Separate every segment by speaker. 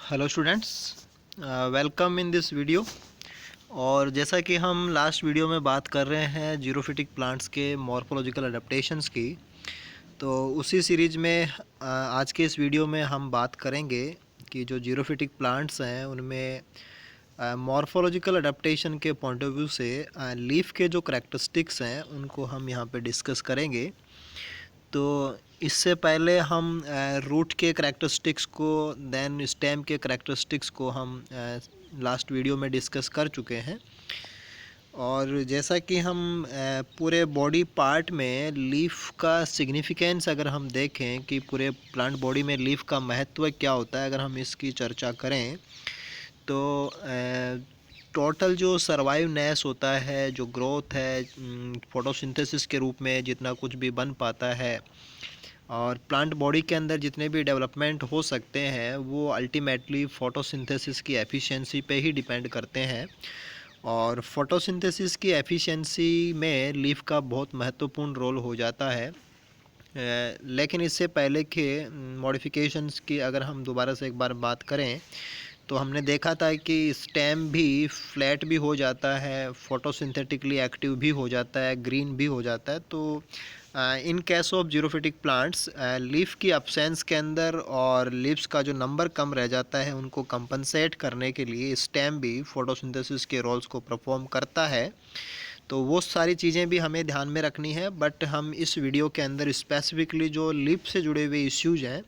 Speaker 1: Hello students, welcome in this video. और जैसा कि हम लास्ट वीडियो में बात कर रहे हैं जीरोफिटिक प्लांट्स के मॉर्फोलॉजिकल अडेप्टेशंस की, तो उसी सीरीज में आज के इस वीडियो में हम बात करेंगे कि जो जीरोफिटिक प्लांट्स हैं उनमें मॉर्फोलॉजिकल अडेप्टेशन के पॉइंट ऑफ व्यू से लीफ के जो करैक्टरिस्टिक्स हैं उनको हम यहाँ पे डिस्कस करेंगे। तो इससे पहले हम रूट के करैक्टरिस्टिक्स को देन स्टेम के करैक्टरिस्टिक्स को हम लास्ट वीडियो में डिस्कस कर चुके हैं। और जैसा कि हम पूरे बॉडी पार्ट में लीफ का सिग्निफिकेंस अगर हम देखें कि पूरे प्लांट बॉडी में लीफ का महत्व क्या होता है, अगर हम इसकी चर्चा करें तो टोटल जो सर्वाइवनेस होता है, जो ग्रोथ है, फोटोसिंथेसिस के रूप में जितना कुछ भी बन पाता है और प्लांट बॉडी के अंदर जितने भी डेवलपमेंट हो सकते हैं वो अल्टीमेटली फ़ोटोसिंथेसिस की एफिशिएंसी पे ही डिपेंड करते हैं। और फोटोसिंथेसिस की एफिशिएंसी में लीफ का बहुत महत्वपूर्ण रोल हो जाता है। लेकिन इससे पहले के मॉडिफिकेशंस की अगर हम दोबारा से एक बार बात करें तो हमने देखा था कि स्टेम भी फ्लैट भी हो जाता है, फोटोसिंथेटिकली एक्टिव भी हो जाता है, ग्रीन भी हो जाता है। तो in case of xerophytic plants leaf की अब्सेंस के अंदर और लीव्स का जो नंबर कम रह जाता है उनको कंपनसेट करने के लिए स्टेम भी फोटोसिंथेसिस के रोल्स को परफॉर्म करता है। तो वो सारी चीज़ें भी हमें ध्यान में रखनी है, बट हम इस वीडियो के अंदर स्पेसिफिकली जो लीफ से जुड़े हुए इश्यूज हैं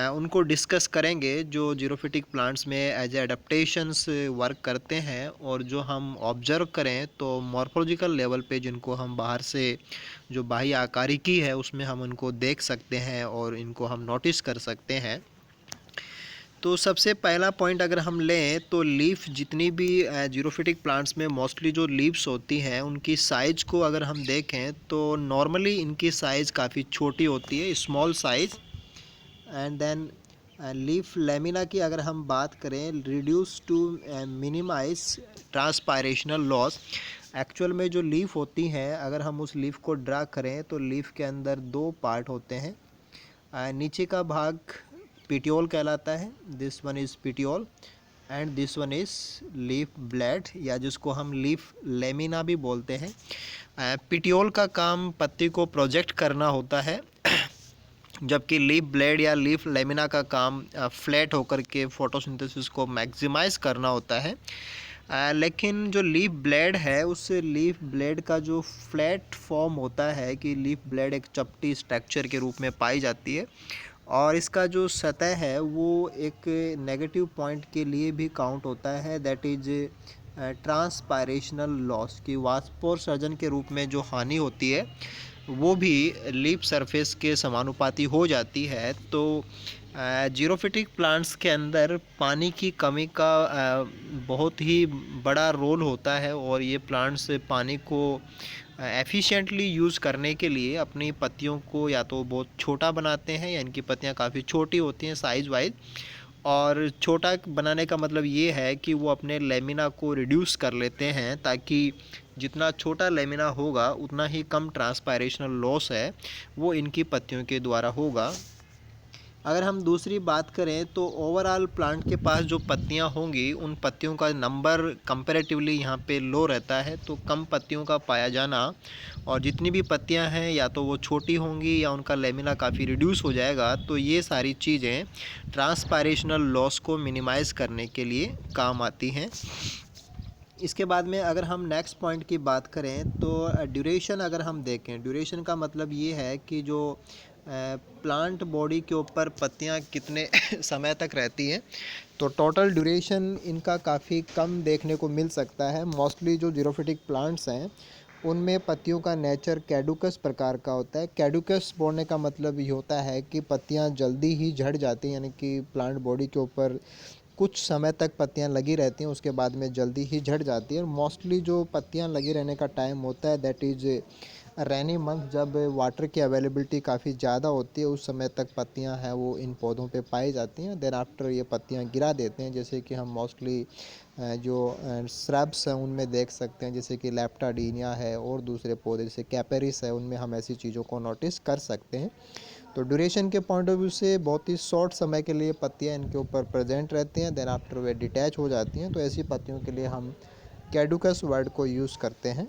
Speaker 1: उनको डिस्कस करेंगे जो जीरोफिटिक प्लांट्स में एज एडेप्टेशंस वर्क करते हैं और जो हम ऑब्जर्व करें तो मॉर्फोलॉजिकल लेवल पे जिनको हम बाहर से जो बाह्य आकारिकी है उसमें हम उनको देख सकते हैं और इनको हम नोटिस कर सकते हैं। तो सबसे पहला पॉइंट अगर हम लें तो लीफ जितनी भी जीरोफिटिक प्लांट्स में मोस्टली जो लीव्स होती हैं उनकी साइज़ को अगर हम देखें तो नॉर्मली इनकी साइज़ काफ़ी छोटी होती है, small size. And then leaf lamina की अगर हम बात करें, reduce to minimise transpirational loss. Actual में जो लीफ होती हैं अगर हम उस लीफ को ड्रा करें तो लीफ के अंदर दो पार्ट होते हैं। नीचे का भाग पिटियोल कहलाता है, this one is petiole, and this one is leaf blade या जिसको हम लीफ लेमिना भी बोलते हैं। पिटियोल का काम पत्ती को प्रोजेक्ट करना होता है जबकि लीफ ब्लेड या लीफ लेमिना का काम फ्लैट होकर के फोटोसिंथेसिस को मैक्सिमाइज करना होता है। लेकिन जो लीफ ब्लेड है उस लीफ ब्लेड का जो फ्लैट फॉर्म होता है कि लीफ ब्लेड एक चपटी स्ट्रक्चर के रूप में पाई जाती है और इसका जो सतह है वो एक नेगेटिव पॉइंट के लिए भी काउंट होता है, दैट इज ट्रांसपायरेशनल लॉस की वाष्पोत्सर्जन के रूप में जो हानि होती है वो भी लीफ सरफेस के समानुपाती हो जाती है। तो जीरोफिटिक प्लांट्स के अंदर पानी की कमी का बहुत ही बड़ा रोल होता है और ये प्लांट्स पानी को एफिशिएंटली यूज़ करने के लिए अपनी पत्तियों को या तो बहुत छोटा बनाते हैं या इनकी पत्तियां काफ़ी छोटी होती हैं साइज़ वाइज। और छोटा बनाने का मतलब ये है कि वो अपने लेमिना को रिड्यूस कर लेते हैं ताकि जितना छोटा लेमिना होगा उतना ही कम ट्रांसपायरेशनल लॉस है वो इनकी पत्तियों के द्वारा होगा। अगर हम दूसरी बात करें तो ओवरऑल प्लांट के पास जो पत्तियां होंगी उन पत्तियों का नंबर कंपैरेटिवली यहाँ पे लो रहता है, तो कम पत्तियों का पाया जाना और जितनी भी पत्तियां हैं या तो वो छोटी होंगी या उनका लेमिना काफ़ी रिड्यूस हो जाएगा। तो ये सारी चीज़ें ट्रांसपायरेशनल लॉस को मिनिमाइज़ करने के लिए काम आती हैं। इसके बाद में अगर हम नेक्स्ट पॉइंट की बात करें तो ड्यूरेशन अगर हम देखें, ड्यूरेशन का मतलब ये है कि जो प्लांट बॉडी के ऊपर पत्तियां कितने समय तक रहती हैं। तो टोटल ड्यूरेशन इनका काफ़ी कम देखने को मिल सकता है। मोस्टली जो जीरोफिटिक प्लांट्स हैं उनमें पत्तियों का नेचर कैडुकस प्रकार का होता है। कैडुकस बोलने का मतलब ये होता है कि पत्तियां जल्दी ही झड़ जाती हैं, यानी कि प्लांट बॉडी के ऊपर कुछ समय तक पत्तियां लगी रहती हैं उसके बाद में जल्दी ही झड़ जाती है। और मोस्टली जो पत्तियां लगी रहने का टाइम होता है दैट इज़ रेनी मंथ, जब वाटर की अवेलेबिलिटी काफ़ी ज़्यादा होती है उस समय तक पत्तियां हैं वो इन पौधों पे पाई जाती हैं। देन आफ्टर ये पत्तियां गिरा देते हैं, जैसे कि हम मोस्टली जो श्रब्स हैं उनमें देख सकते हैं, जैसे कि लेप्टाडीनिया है और दूसरे पौधे जैसे कैपेरिस है, उनमें हम ऐसी चीज़ों को नोटिस कर सकते हैं। तो ड्यूरेशन के पॉइंट ऑफ व्यू से बहुत ही शॉर्ट समय के लिए पत्तियाँ इनके ऊपर प्रेजेंट रहती हैं, देन आफ्टर वे डिटैच हो जाती हैं। तो ऐसी पत्तियों के लिए हम कैडुकस वर्ड को यूज़ करते हैं।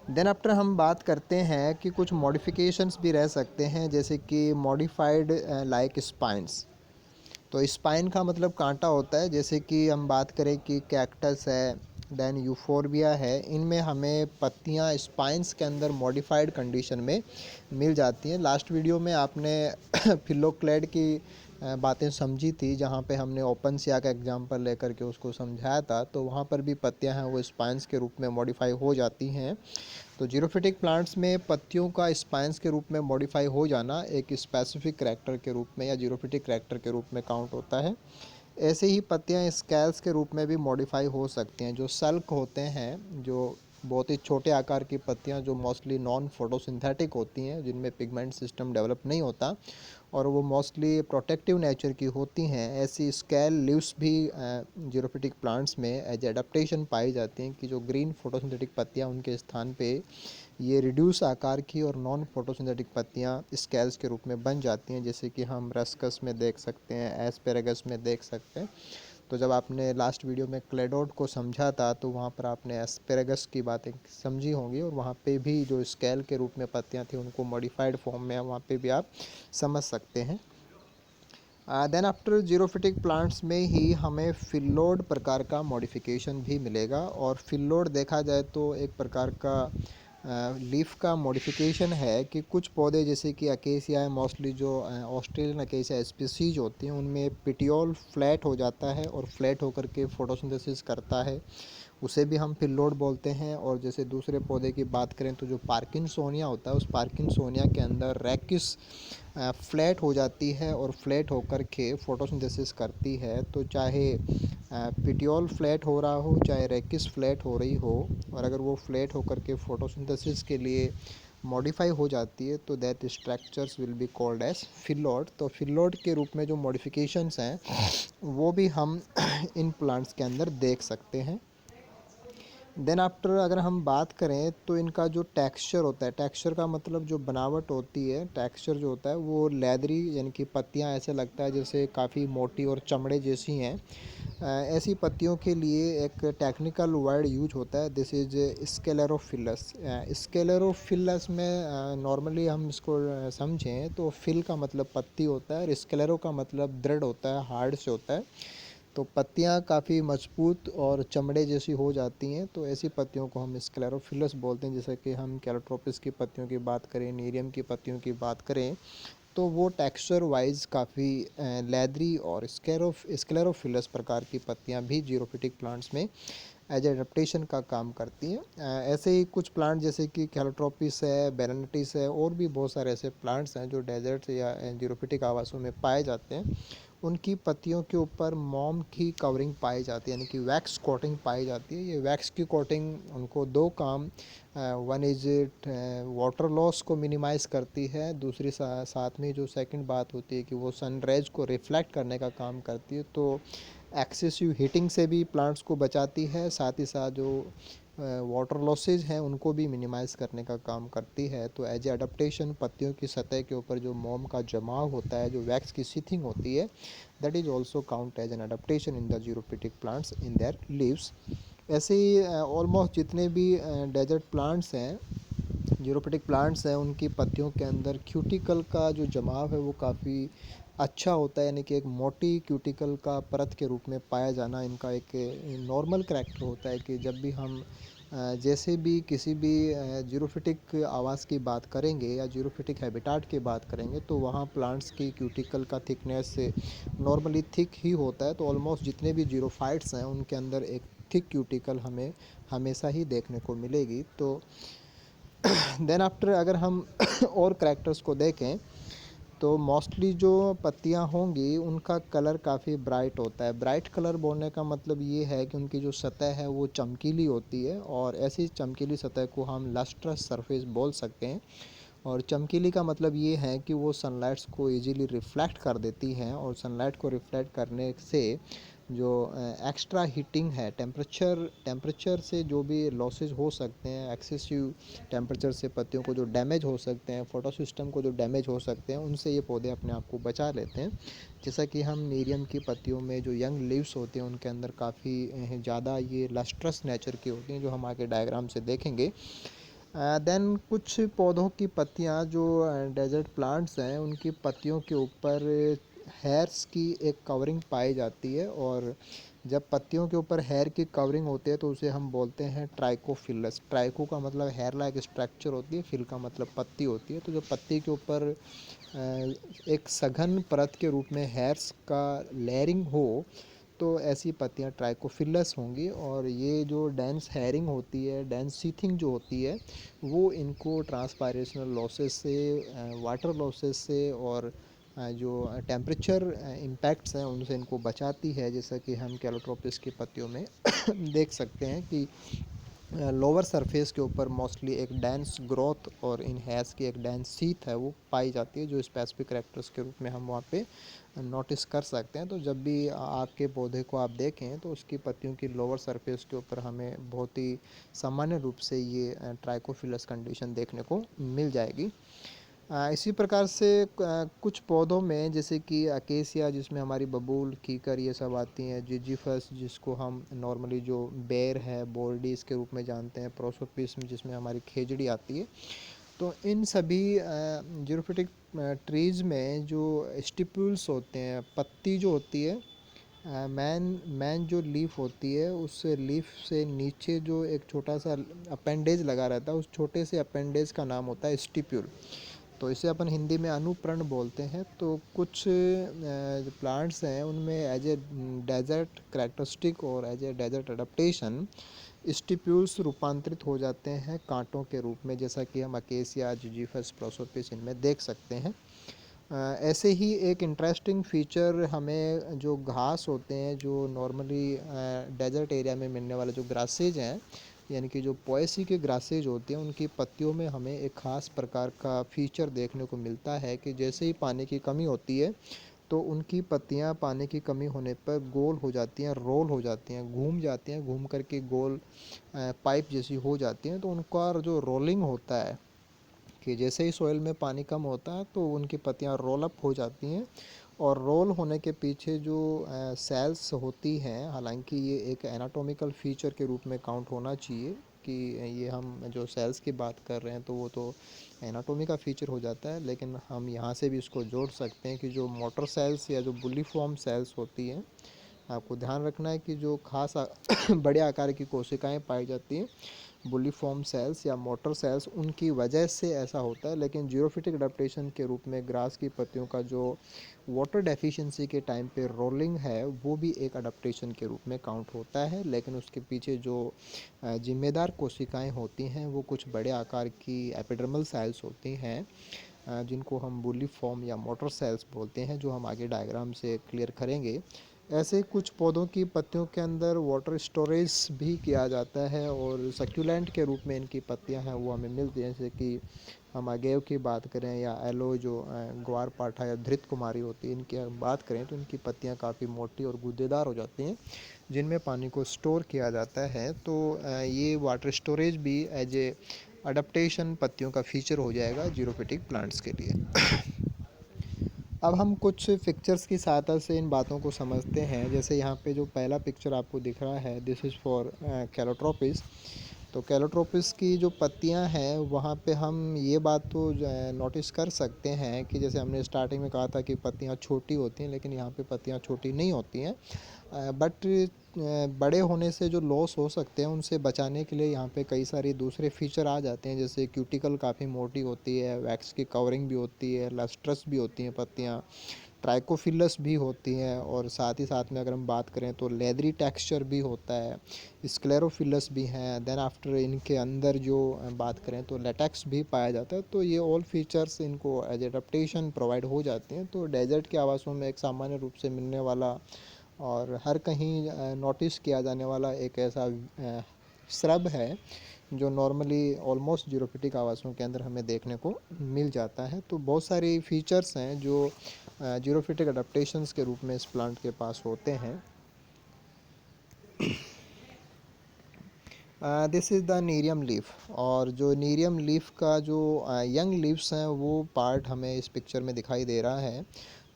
Speaker 1: देन आफ्टर हम बात करते हैं कि कुछ मॉडिफिकेशंस भी रह सकते हैं, जैसे कि मॉडिफाइड लाइक स्पाइंस। तो स्पाइन का मतलब कांटा होता है। जैसे कि हम बात करें कि कैक्टस है, देन यूफोरबिया है, इनमें हमें पत्तियां स्पाइंस के अंदर मॉडिफाइड कंडीशन में मिल जाती हैं। लास्ट वीडियो में आपने फिलोक्लेड की बातें समझी थी, जहाँ पे हमने ओपनसिया का एग्जांपल लेकर के उसको समझाया था। तो वहाँ पर भी पत्तियां हैं वो स्पाइंस के रूप में मॉडिफाई हो जाती हैं। तो जीरोफिटिक प्लांट्स में पत्तियों का स्पाइंस के रूप में मॉडिफाई हो जाना एक स्पेसिफिक करैक्टर के रूप में या जीरोफिटिक करैक्टर के रूप में काउंट होता है। ऐसे ही पत्तियां स्केल्स के रूप में भी मॉडिफाई हो सकती हैं। जो सल्क होते हैं, जो बहुत ही छोटे आकार की पत्तियां जो मोस्टली नॉन फोटोसिंथेटिक होती हैं, जिनमें पिगमेंट सिस्टम डेवलप नहीं होता और वो मोस्टली प्रोटेक्टिव नेचर की होती हैं, ऐसी स्केल लीव्स भी जीरोफिटिक प्लांट्स में एज एडाप्टेशन पाई जाती हैं कि जो ग्रीन फोटोसिंथेटिक पत्तियां उनके स्थान पे ये रिड्यूस आकार की और नॉन फोटोसिंथेटिक पत्तियां स्केल्स के रूप में बन जाती हैं, जैसे कि हम रस्कस में देख सकते हैं, एस्पेरेगस में देख सकते हैं। तो जब आपने लास्ट वीडियो में क्लेडोड को समझा था तो वहाँ पर आपने एस्पेरेगस की बातें समझी होंगी, और वहाँ पे भी जो स्केल के रूप में पत्तियाँ थी उनको मॉडिफाइड फॉर्म में वहाँ पे भी आप समझ सकते हैं। देन आफ्टर जीरोफिटिक प्लांट्स में ही हमें फिल्लोड प्रकार का मॉडिफिकेशन भी मिलेगा। और फिल्लोड देखा जाए तो एक प्रकार का लीफ का मॉडिफिकेशन है कि कुछ पौधे जैसे कि अकेसिया है, मोस्टली जो ऑस्ट्रेलियन अकेसिया स्पीसीज होती हैं, उनमें पिटियोल फ्लैट हो जाता है और फ्लैट होकर के फोटोसिंथेसिस करता है, उसे भी हम फिल्लोड बोलते हैं। और जैसे दूसरे पौधे की बात करें तो जो पार्किंसोनिया होता है, उस पार्किंसोनिया के अंदर रैकिस फ्लैट हो जाती है और फ्लैट होकर के फोटोसिंथेसिस करती है। तो चाहे पिटियोल फ्लैट हो रहा हो, चाहे रैकिस फ्लैट हो रही हो, और अगर वो फ्लैट होकर के फोटोसिंथेसिस के लिए मॉडिफाई हो जाती है तो that structures will be called as phyllode. तो फिल्लोड के रूप में जो मॉडिफिकेशंस हैं वो भी हम इन प्लांट्स के अंदर देख सकते हैं। देन आफ्टर अगर हम बात करें तो इनका जो टेक्सचर होता है, टेक्सचर का मतलब जो बनावट होती है, टेक्सचर जो होता है वो लेदरी, यानी कि पत्तियां ऐसे लगता है जैसे काफ़ी मोटी और चमड़े जैसी हैं। ऐसी पत्तियों के लिए एक टेक्निकल वर्ड यूज होता है, दिस इज स्केलेरोफिलस। स्केलेरोफिलस में नॉर्मली हम इसको समझें तो फिल का मतलब पत्ती होता है और स्केलेरो का मतलब दृढ़ होता है, हार्ड से होता है। तो पत्तियां काफ़ी मजबूत और चमड़े जैसी हो जाती हैं, तो ऐसी पत्तियों को हम स्क्लेरोफिलस बोलते हैं। जैसे कि हम कैलोट्रोपिस की पत्तियों की बात करें, नीरियम की पत्तियों की बात करें, तो वो टेक्सचर वाइज काफ़ी लेदरी और स्क्लेरोफिलस प्रकार की पत्तियां भी जीरोफिटिक प्लांट्स में एज एडेप्टेशन का काम करती हैं। ऐसे ही कुछ प्लांट जैसे कि कैलोट्रोपिस है, बेरेनिटिस है, और भी बहुत सारे ऐसे प्लांट्स हैं जो डेजर्ट या जीरोफिटिक आवासों में पाए जाते हैं। उनकी पत्तियों के ऊपर मोम की कवरिंग पाई जाती है, यानी कि वैक्स कोटिंग पाई जाती है। ये वैक्स की कोटिंग उनको दो काम, one is it water loss को मिनिमाइज़ करती है, दूसरी साथ में जो सेकंड बात होती है कि वो सन रेज को रिफ्लेक्ट करने का काम करती है। तो एक्सेसिव हीटिंग से भी प्लांट्स को बचाती है, साथ ही साथ जो वाटर लॉसेज हैं उनको भी मिनिमाइज़ करने का काम करती है। तो एज एडाप्टेशन पत्तियों की सतह के ऊपर जो मोम का जमाव होता है, जो वैक्स की सीथिंग होती है, that is also count as an adaptation in the xerophytic plants in their leaves. ऐसे ही ऑलमोस्ट जितने भी डेजर्ट प्लांट्स हैं, जीरोफिटिक प्लांट्स हैं, उनकी पत्तियों के अंदर क्यूटिकल का जो जमाव है वो काफ़ी अच्छा होता है, यानी कि एक मोटी क्यूटिकल का परत के रूप में पाया जाना इनका एक नॉर्मल करैक्टर होता है। कि जब भी हम जैसे भी किसी भी जीरोफिटिक आवास की बात करेंगे या जीरोफिटिक हैबिटाट की बात करेंगे तो वहाँ प्लांट्स की क्यूटिकल का थिकनेस नॉर्मली थिक ही होता है। तो ऑलमोस्ट जितने भी जीरोफाइट्स हैं उनके अंदर एक थिक क्यूटिकल हमें हमेशा ही देखने को मिलेगी। तो देन आफ्टर अगर हम और करैक्टर्स को देखें तो मोस्टली जो पत्तियां होंगी उनका कलर काफ़ी ब्राइट होता है। ब्राइट कलर बोलने का मतलब ये है कि उनकी जो सतह है वो चमकीली होती है, और ऐसी चमकीली सतह को हम लस्ट्रस सरफेस बोल सकते हैं। और चमकीली का मतलब ये है कि वो सनलाइट्स को इजीली रिफ्लेक्ट कर देती हैं, और सनलाइट को रिफ्लेक्ट करने से जो एक्स्ट्रा हीटिंग है, टेम्परेचर से जो भी लॉसेज हो सकते हैं, एक्सेसिव टेम्परेचर से पत्तियों को जो डैमेज हो सकते हैं, फोटो सिस्टम को जो डैमेज हो सकते हैं, उनसे ये पौधे अपने आप को बचा लेते हैं। जैसा कि हम नीरियम की पत्तियों में जो यंग लीव्स होते हैं उनके अंदर काफ़ी ज़्यादा ये लस्ट्रस नेचर की होती हैं, जो हम आगे डायग्राम से देखेंगे। देन कुछ पौधों की पत्तियां जो डेजर्ट प्लांट्स हैं, उनकी पत्तियों के ऊपर हेयर्स की एक कवरिंग पाई जाती है, और जब पत्तियों के ऊपर हेयर की कवरिंग होती है तो उसे हम बोलते हैं ट्राइकोफिलस। ट्राइको का मतलब हेयर लाइक स्ट्रक्चर होती है, फिल का मतलब पत्ती होती है। तो जब पत्ती के ऊपर एक सघन परत के रूप में हेयर्स का लेयरिंग हो तो ऐसी पत्तियां ट्राइकोफिलस होंगी, और ये जो डेंस हेयरिंग होती है, डेंस सीथिंग जो होती है, वो इनको ट्रांसपायरेशनल लॉसेस से, वाटर लॉसेस से, और जो टेम्परेचर इम्पैक्ट्स हैं उनसे इनको बचाती है। जैसा कि हम कैलोट्रोपिस की पत्तियों में देख सकते हैं कि लोअर सरफेस के ऊपर मोस्टली एक डेंस ग्रोथ और इन हेयर्स की एक डेंस सीथ है वो पाई जाती है, जो स्पेसिफिक कैरेक्टर्स के रूप में हम वहाँ पे नोटिस कर सकते हैं। तो जब भी आपके पौधे को आप देखें तो उसकी पत्तियों की लोअर सरफेस के ऊपर हमें बहुत ही सामान्य रूप से ये ट्राइकोफिलस कंडीशन देखने को मिल जाएगी। इसी प्रकार से कुछ पौधों में जैसे कि अकेसिया, जिसमें हमारी बबूल, कीकर ये सब आती हैं, जिजीफस जिसको हम नॉर्मली जो बेर है, बोर्डीज के रूप में जानते हैं, प्रोसोपिस्म जिसमें हमारी खेजड़ी आती है। तो इन सभी जीरोफिटिक ट्रीज़ में जो स्टिप्यूल्स होते हैं, पत्ती जो होती है, मैन जो लीफ होती है, उस लीफ से नीचे जो एक छोटा सा अपेंडेज लगा रहता है, उस छोटे से अपेंडेज का नाम होता है स्टिप्यूल। तो इसे अपन हिंदी में अनुप्रण बोलते हैं। तो कुछ प्लांट्स हैं उनमें एज ए डेजर्ट करेक्टरिस्टिक और as a desert adaptation stipules रूपांतरित हो जाते हैं कांटों के रूप में, जैसा कि हम अकेसिया, जिजीफस, प्रोसोपिस इनमें देख सकते हैं। ऐसे ही एक इंटरेस्टिंग फीचर हमें जो घास होते हैं, जो नॉर्मली डेजर्ट एरिया में मिलने वाले जो ग्रासेज हैं, यानी कि जो पोएसी के ग्रासेज होते हैं, उनकी पत्तियों में हमें एक ख़ास प्रकार का फीचर देखने को मिलता है कि जैसे ही पानी की कमी होती है तो उनकी पत्तियां पानी की कमी होने पर गोल हो जाती हैं, रोल हो जाती हैं, घूम जाती हैं, घूम करके गोल पाइप जैसी हो जाती हैं। तो उनका जो रोलिंग होता है कि जैसे ही सॉइल में पानी कम होता है तो उनकी पत्तियां रोल अप हो जाती हैं, और रोल होने के पीछे जो सेल्स होती हैं, हालांकि ये एक एनाटॉमिकल फीचर के रूप में काउंट होना चाहिए कि ये हम जो सेल्स की बात कर रहे हैं तो वो तो एनाटॉमी का फीचर हो जाता है, लेकिन हम यहाँ से भी इसको जोड़ सकते हैं कि जो मोटर सेल्स या जो बुलिफॉर्म सेल्स होती हैं, आपको ध्यान रखना है कि जो खास बड़े आकार की कोशिकाएं पाई जाती हैं, बुलिफॉर्म सेल्स या मोटर सेल्स, उनकी वजह से ऐसा होता है। लेकिन जीरोफिटिक अडेप्टेशन के रूप में ग्रास की पत्तियों का जो वाटर डेफिशिएंसी के टाइम पे रोलिंग है, वो भी एक अडेप्टेशन के रूप में काउंट होता है। लेकिन उसके पीछे जो जिम्मेदार कोशिकाएं होती हैं वो कुछ बड़े आकार की एपिडर्मल सेल्स होती हैं, जिनको हम बुलिफॉर्म या मोटर सेल्स बोलते हैं, जो हम आगे डायग्राम से क्लियर करेंगे। ऐसे कुछ पौधों की पत्तियों के अंदर वाटर स्टोरेज भी किया जाता है, और सक्यूलेंट के रूप में इनकी पत्तियां हैं वो हमें मिलती हैं। जैसे कि हम अगेव की बात करें या एलो जो ग्वार पाठा या धृत कुमारी होती है, इनकी बात करें तो इनकी पत्तियां काफ़ी मोटी और गूदेदार हो जाती हैं, जिनमें पानी को स्टोर किया जाता है। तो ये वाटर स्टोरेज भी एज ए अडप्टेशन पत्तियों का फीचर हो जाएगा जीरोफिटिक प्लांट्स के लिए। अब हम कुछ पिक्चर्स की सहायता से इन बातों को समझते हैं। जैसे यहाँ पे जो पहला पिक्चर आपको दिख रहा है, दिस इज़ फॉर कैलोट्रोपिस। तो कैलोट्रोपिस की जो पत्तियाँ हैं वहाँ पे हम ये बात तो नोटिस कर सकते हैं कि जैसे हमने स्टार्टिंग में कहा था कि पत्तियाँ छोटी होती हैं, लेकिन यहाँ पे पत्तियाँ छोटी नहीं होती हैं। बट बड़े होने से जो लॉस हो सकते हैं उनसे बचाने के लिए यहाँ पे कई सारे दूसरे फीचर आ जाते हैं। जैसे क्यूटिकल काफ़ी मोटी होती है, वैक्स की कवरिंग भी होती है, लस्ट्रस भी होती हैं पत्तियाँ, ट्राइकोफिलस भी होती हैं, और साथ ही साथ में अगर हम बात करें तो लेदरी टेक्सचर भी होता है, स्क्लेरोफिलस भी हैं। देन आफ्टर इनके अंदर जो बात करें तो लेटेक्स भी पाया जाता है। तो ये ऑल फीचर्स इनको एज एडेप्टेशन प्रोवाइड हो जाते हैं। तो डेजर्ट के आवासों में एक सामान्य रूप से मिलने वाला और हर कहीं नोटिस किया जाने वाला एक ऐसा श्रब है जो नॉर्मली ऑलमोस्ट जीरोफिटिक आवासों के अंदर हमें देखने को मिल जाता है। तो बहुत सारी फीचर्स हैं जो जीरोफिटिक अडेप्टेशंस के रूप में इस प्लांट के पास होते हैं। This is the Nerium leaf, और जो नीरियम लीफ का जो यंग लीव्स हैं वो पार्ट हमें इस पिक्चर में दिखाई दे रहा है।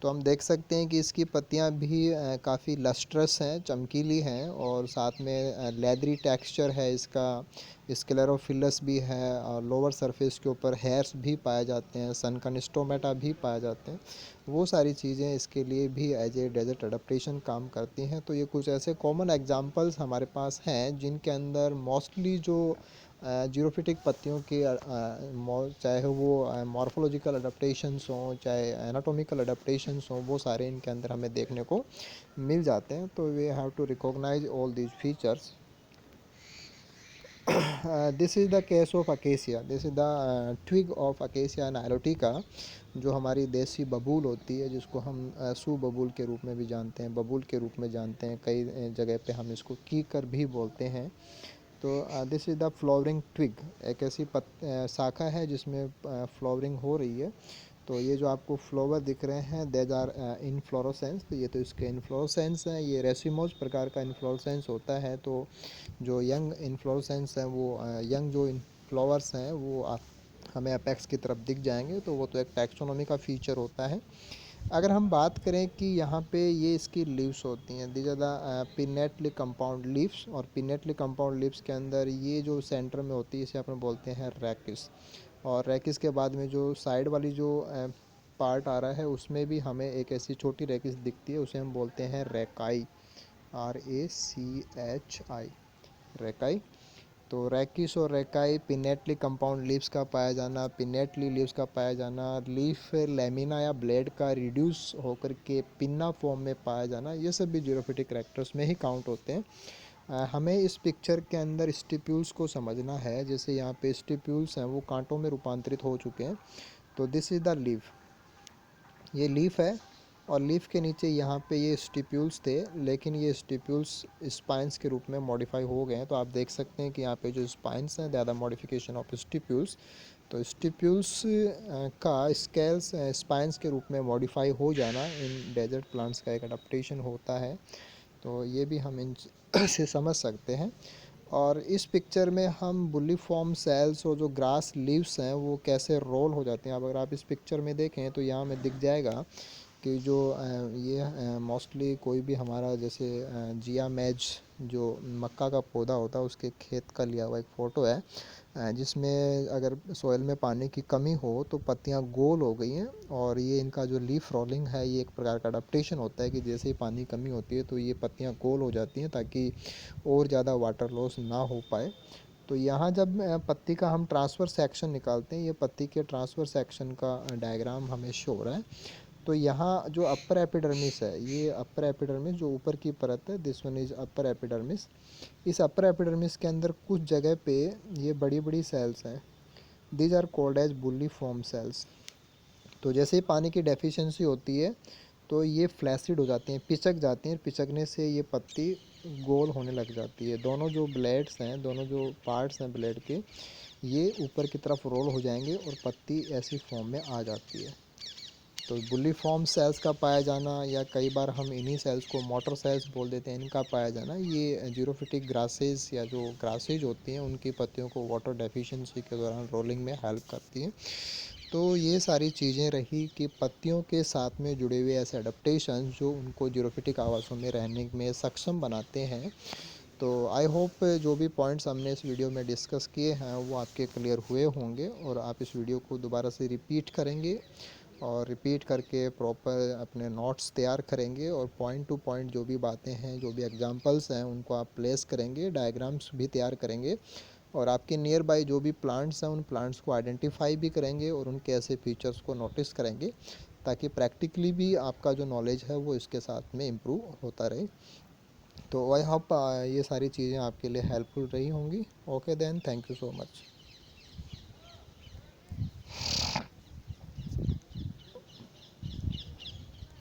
Speaker 1: तो हम देख सकते हैं कि इसकी पत्तियां भी काफ़ी लस्ट्रस हैं, चमकीली हैं, और साथ में लेदरी टेक्सचर है इसका। स्क्लेरोफिलस भी है, और लोअर सरफेस के ऊपर हेयर्स भी पाए जाते हैं, सनकन स्टोमेटा भी पाए जाते हैं। वो सारी चीज़ें इसके लिए भी एज ए डेजर्ट अडेप्टेशन काम करती हैं। तो ये कुछ ऐसे कॉमन एग्जांपल्स हमारे पास हैं जिनके अंदर मोस्टली जो जीरोफिटिक पत्तियों के चाहे वो मॉर्फोलॉजिकल अडेप्टेशंस हों, चाहे एनाटॉमिकल अडेप्टेशंस हों, वो सारे इनके अंदर हमें देखने को मिल जाते हैं। तो we have to recognise all these features. This is the case of Acacia, this is the twig of Acacia nilotica, जो हमारी देसी बबूल होती है, जिसको हम सू बबूल के रूप में भी जानते हैं, बबूल के रूप में जानते हैं, कई जगह पे हम इसको कीकर भी बोलते हैं। तो this is the flowering twig, एक ऐसी शाखा है जिसमें फ्लावरिंग हो रही है। तो ये जो आपको फ्लावर दिख रहे हैं देज आर इनफ्लोरोसेंस, तो ये तो इसके इनफ्लोरोसेंस हैं, ये रेसिमोज प्रकार का इनफ्लोरोसेंस होता है। तो जो यंग इनफ्लोरेसेंस हैं वो यंग जो फ्लावर्स हैं वो हमें अपेक्स की तरफ दिख जाएंगे। तो वो तो एक टैक्सोनॉमी का फीचर होता है। अगर हम बात करें कि यहाँ पे ये इसकी लीव्स होती हैं, these are the pinnately compound leaves, और पिनेटली कंपाउंड लीव्स के अंदर ये जो सेंटर में होती है इसे अपन बोलते हैं रैकिस। और रैकिस के बाद में जो साइड वाली जो पार्ट आ रहा है उसमें भी हमें एक ऐसी छोटी रैकिस दिखती है, उसे हम बोलते हैं रैकाई, RACHI, रैकाई। तो रैकिस और रैकाई, पिनेटली कंपाउंड लीव्स का पाया जाना, पिनेटली लीव्स का पाया जाना, लीफ लेमिना या ब्लेड का रिड्यूस होकर के पिन्ना फॉर्म में पाया जाना, ये सब भी जीरोफिटिक कैरेक्टर्स में ही काउंट होते हैं। हमें इस पिक्चर के अंदर स्टिप्यूल्स को समझना है। जैसे यहाँ पे स्टिप्यूल्स हैं वो कांटों में रूपांतरित हो चुके हैं। तो दिस इज़ द लीफ, ये लीफ है, और लीफ के नीचे यहाँ पे ये स्टिप्यूल्स थे, लेकिन ये स्टिप्यूल्स स्पाइंस के रूप में मॉडिफाई हो गए हैं। तो आप देख सकते हैं कि यहाँ पे जो स्पाइंस हैं ज़्यादा मॉडिफिकेशन ऑफ स्टिप्यूल्स। तो स्टिप्यूल्स का स्केल्स स्पाइंस के रूप में मॉडिफाई हो जाना इन डेजर्ट प्लांट्स का एक अडेप्टेशन होता है। तो ये भी हम इन से समझ सकते हैं। और इस पिक्चर में हम बुल्लीफॉर्म सेल्स और जो ग्रास लीव्स हैं वो कैसे रोल हो जाते हैं, अगर आप इस पिक्चर में देखें तो यहाँ में दिख जाएगा कि जो ये मोस्टली कोई भी हमारा जैसे जिया मैज जो मक्का का पौधा होता है उसके खेत का लिया हुआ एक फ़ोटो है, जिसमें अगर सोयल में पानी की कमी हो तो पत्तियां गोल हो गई हैं। और ये इनका जो लीफ रोलिंग है ये एक प्रकार का अडेप्टेशन होता है कि जैसे ही पानी कमी होती है तो ये पत्तियां गोल हो जाती हैं ताकि और ज़्यादा वाटर लॉस ना हो पाए। तो यहाँ जब पत्ती का हम ट्रांसफ़र सेक्शन निकालते हैं, ये पत्ती के ट्रांसफ़र सेक्शन का डायग्राम हमें शो हो रहा है। तो यहाँ जो अपर एपिडर्मिस है, ये अपर एपिडर्मिस जो ऊपर की परत है, this one is upper epidermis. इस अपर एपिडर्मिस के अंदर कुछ जगह पे ये बड़ी बड़ी सेल्स हैं, these are called as bulliform cells. तो जैसे ही पानी की डेफिशिएंसी होती है तो ये फ्लैसिड हो जाती हैं, पिचक जाती हैं, पिचकने से ये पत्ती गोल होने लग जाती है। दोनों जो ब्लेड्स हैं, दोनों जो पार्ट्स हैं ब्लेड के, ये ऊपर की तरफ रोल हो जाएंगे और पत्ती ऐसी फॉर्म में आ जाती है। तो बुल्ली फॉर्म सेल्स का पाया जाना, या कई बार हम इन्हीं सेल्स को मोटर सेल्स बोल देते हैं, इनका पाया जाना, ये जीरोफिटिक ग्रासेस या जो ग्रासेज होती हैं उनकी पत्तियों को वाटर डेफिशिएंसी के दौरान रोलिंग में हेल्प करती हैं। तो ये सारी चीज़ें रही कि पत्तियों के साथ में जुड़े हुए ऐसे अडेप्टेशन जो उनको जीरोफिटिक आवासों में रहने में सक्षम बनाते हैं। तो आई होप जो भी पॉइंट्स हमने इस वीडियो में डिस्कस किए हैं वो आपके क्लियर हुए होंगे, और आप इस वीडियो को दोबारा से रिपीट करेंगे, और रिपीट करके प्रॉपर अपने नोट्स तैयार करेंगे, और पॉइंट टू पॉइंट जो भी बातें हैं, जो भी एग्जांपल्स हैं, उनको आप प्लेस करेंगे, डायग्राम्स भी तैयार करेंगे, और आपके नियर बाय जो भी प्लांट्स हैं उन प्लांट्स को आइडेंटिफाई भी करेंगे और उनके ऐसे फीचर्स को नोटिस करेंगे, ताकि प्रैक्टिकली भी आपका जो नॉलेज है वो इसके साथ में इम्प्रूव होता रहे। तो आई होप ये सारी चीज़ें आपके लिए हेल्पफुल रही होंगी। Okay then, thank you so much.